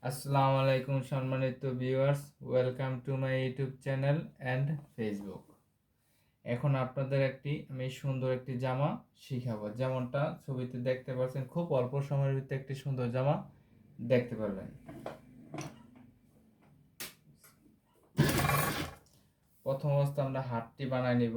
আসসালামু আলাইকুম সম্মানিত viewers, welcome to my YouTube channel and Facebook. এখন আপনাদের আমি সুন্দর একটি জামা শিখাবো। যেমনটা ছবিতে দেখতে পাচ্ছেন, খুব অল্প সময়ের ভিতরে একটি সুন্দর জামা দেখতে পারবেন। প্রথম অবস্থা আমরা হাতটি বানায় নিব।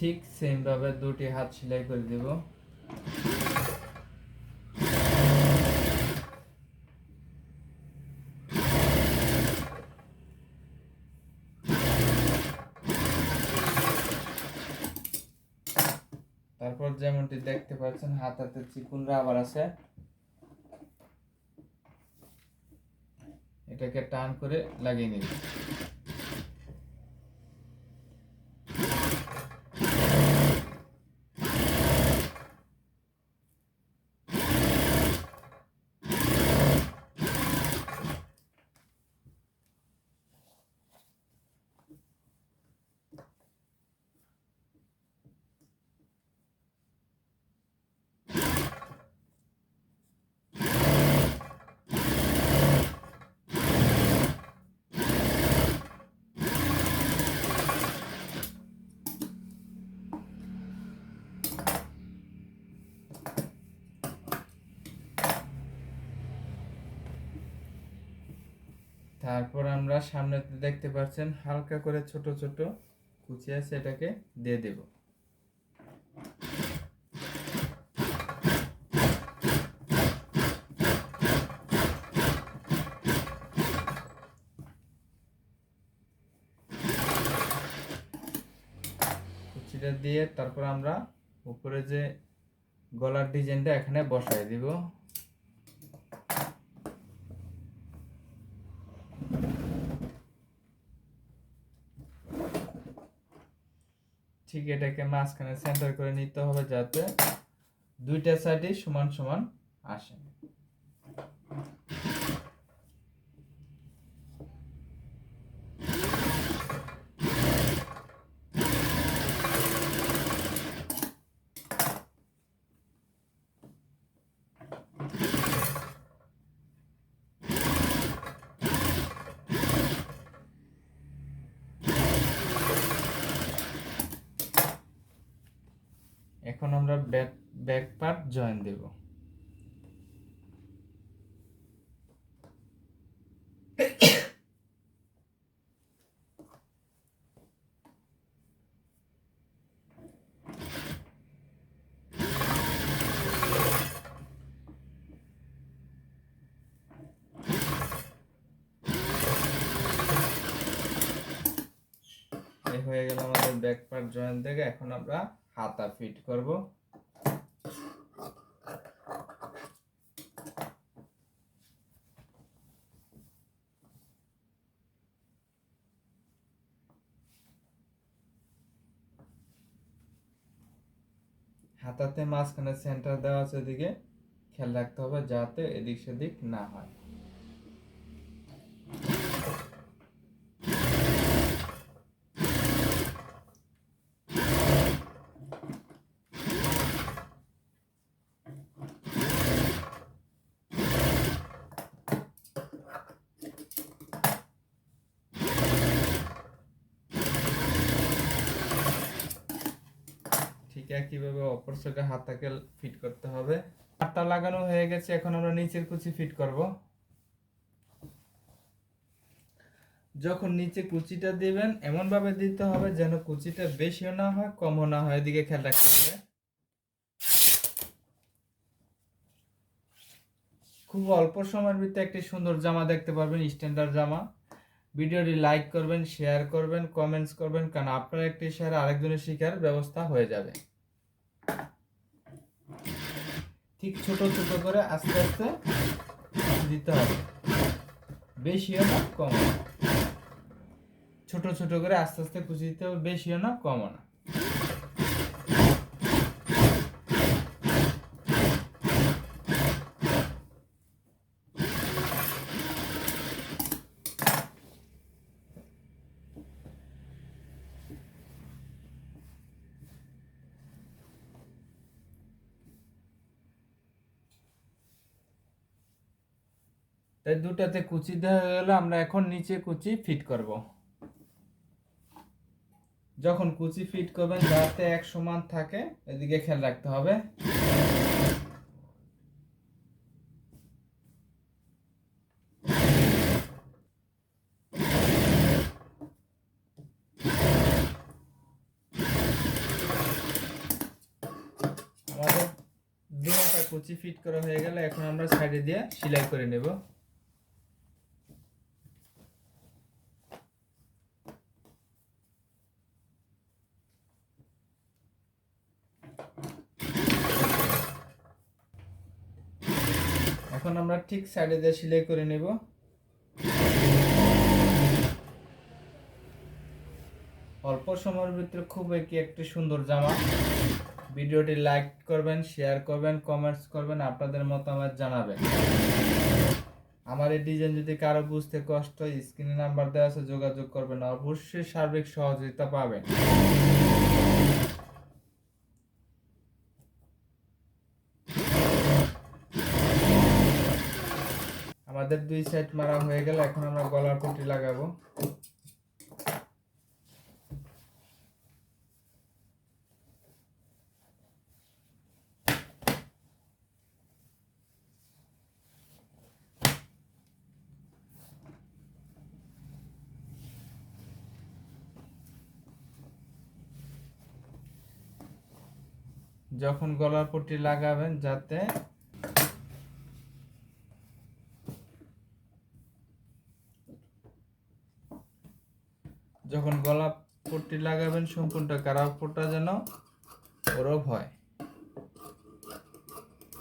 ঠিক সেম ভাবে দুটি হাত সেলাই করে দেব। তারপর যেমনটি দেখতে পাচ্ছেন, হাতাতে চিকুন রাবার আছে, এটাকে টান করে লাগিয়ে নিব। তারপর আমরা সামনেতে দেখতে পাচ্ছেন হালকা করে ছোট ছোট কুচি আছে, এটাকে দিয়ে দেব। কুচিটা দিয়ে তারপর আমরা উপরে যে গলার ডিজাইনটা এখানে বসাই দিব। ঠিক এটাকে মাঝখানে সেন্টার করে নিতে হবে, যাতে দুইটা সাইডে সমান সমান আসে। এখন আমরা ব্যাক পার্ট জয়েন দেব। এই হয়ে গেল আমাদের ব্যাক পার্ট জয়েন থেকে। এখন আমরা হাতা ফিট করব। হাতাতে মাঝখানে সেন্টার দেওয়া আছে, এদিকে খেয়াল রাখতে হবে যাতে এদিক সেদিক না হয়। ঠিক একইভাবে অপর সাইডে হাতাকে ফিট করতে হবে। হাতটা লাগানো হয়ে গেছে, এখন আমরা নিচের কুচি ফিট করব। যখন নিচে কুচিটা দিবেন এমন ভাবে দিতে হবে যেন কুচিটা বেশিও না হয় কমও না হয়, এদিকে খেয়াল রাখতে হবে। খুব অল্প সময়ের ভিতরে একটি সুন্দর জামা দেখতে পারবেন, স্ট্যান্ডার্ড জামা। ভিডিওটি লাইক করবেন, শেয়ার করবেন, কমেন্টস করবেন, কারণ আপনার একটি শেয়ার আরেকজনের শেখার ব্যবস্থা হয়ে যাবে। ঠিক ছোট ছোট করে আস্তে আস্তে দিতে হবে, বেশিও না কমও না। ছোট ছোট করে আস্তে আস্তে কুচি দিতে হবে, বেশিও না কমও না। তাই দুটাতে কুচি দেওয়া হয়ে গেলে আমরা এখন নিচে কুচি ফিট করব। যখন কুচি ফিট করবেন যাতে এক সমান থাকে এদিকে খেয়াল রাখতে হবে। আমাদের দুটা কুচি ফিট করা হয়ে গেলে এখন আমরা সাইডে দিয়ে সেলাই করে নেব। এখন আমরা ঠিক সাইডে দিয়ে সেলাই করে নেব। অল্প সময়ের ভিতরে খুব একটি সুন্দর জামা। ভিডিওটি লাইক করবেন, শেয়ার করবেন, কমেন্টস করবেন, আপনাদের মতামত জানাবেন। আমার এই ডিজাইন যদি কারো বুঝতে কষ্ট হয় স্ক্রিনে নাম্বার দেওয়া আছে, যোগাযোগ করবেন, অবশ্যই সার্বিক সহযোগিতা পাবেন। আমাদের দুই সাইড মারা হয়ে গেল, এখন আমরা গলার পট্টি লাগাবো। যখন গলার পট্টি লাগাবেন যখন গলা পট্টি লাগাবেন সম্পূর্ণ কাপড়টা যেন ওরপ হয়,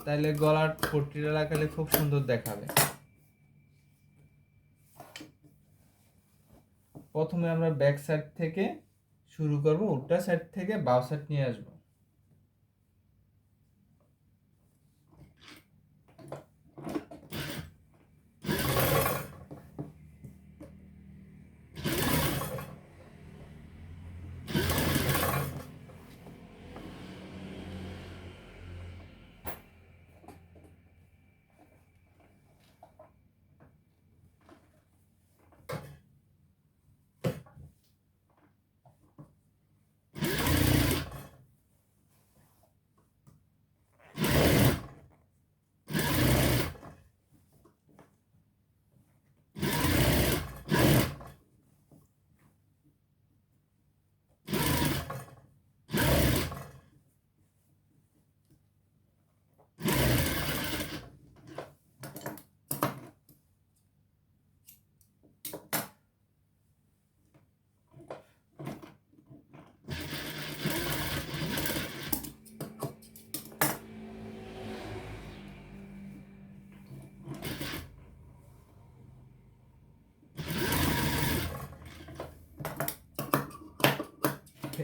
তাইলে গলার পট্টিটা লাগালে খুব সুন্দর দেখাবে। প্রথমে আমরা ব্যাক সাইড থেকে শুরু করব, উল্টা সাইড থেকে বাম সাইড নিয়ে আসবো।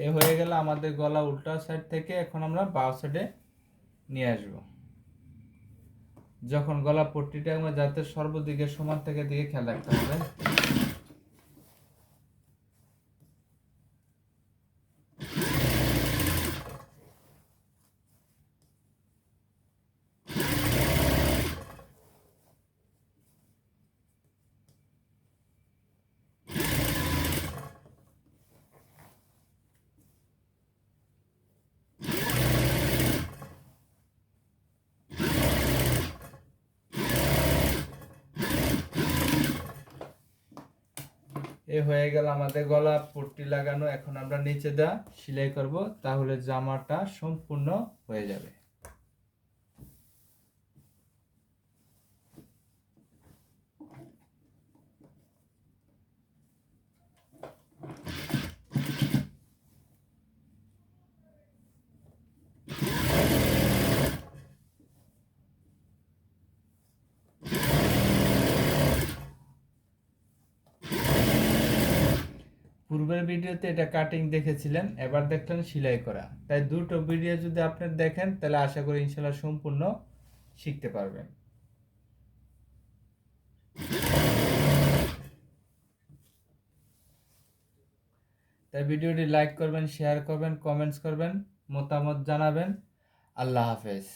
এ হয়ে গেল আমাদের গলা উল্টা সাইড থেকে, এখন আমরা বাম সাইডে নিয়ে আসব। যখন গলা পট্টিটা যাতে সর্বদিকে সমান থেকে দিকে খেয়াল রাখতে হবে। এ হয়ে গেল আমাদের গলা পট্টি লাগানো, এখন আমরা নিচে দা সেলাই করব, তাহলে জামাটা সম্পূর্ণ হয়ে যাবে। পূর্বের ভিডিওতে এটা কাটিং দেখেছিলেন, এবার দেখলেন সেলাই করা। তাই দুটো ভিডিও যদি আপনি দেখেন তাহলে আশা করি ইনশাল্লাহ সম্পূর্ণ শিখতে পারবেন। তাই ভিডিওটি লাইক করবেন, শেয়ার করবেন, কমেন্টস করবেন, মতামত জানাবেন। আল্লাহ হাফেজ।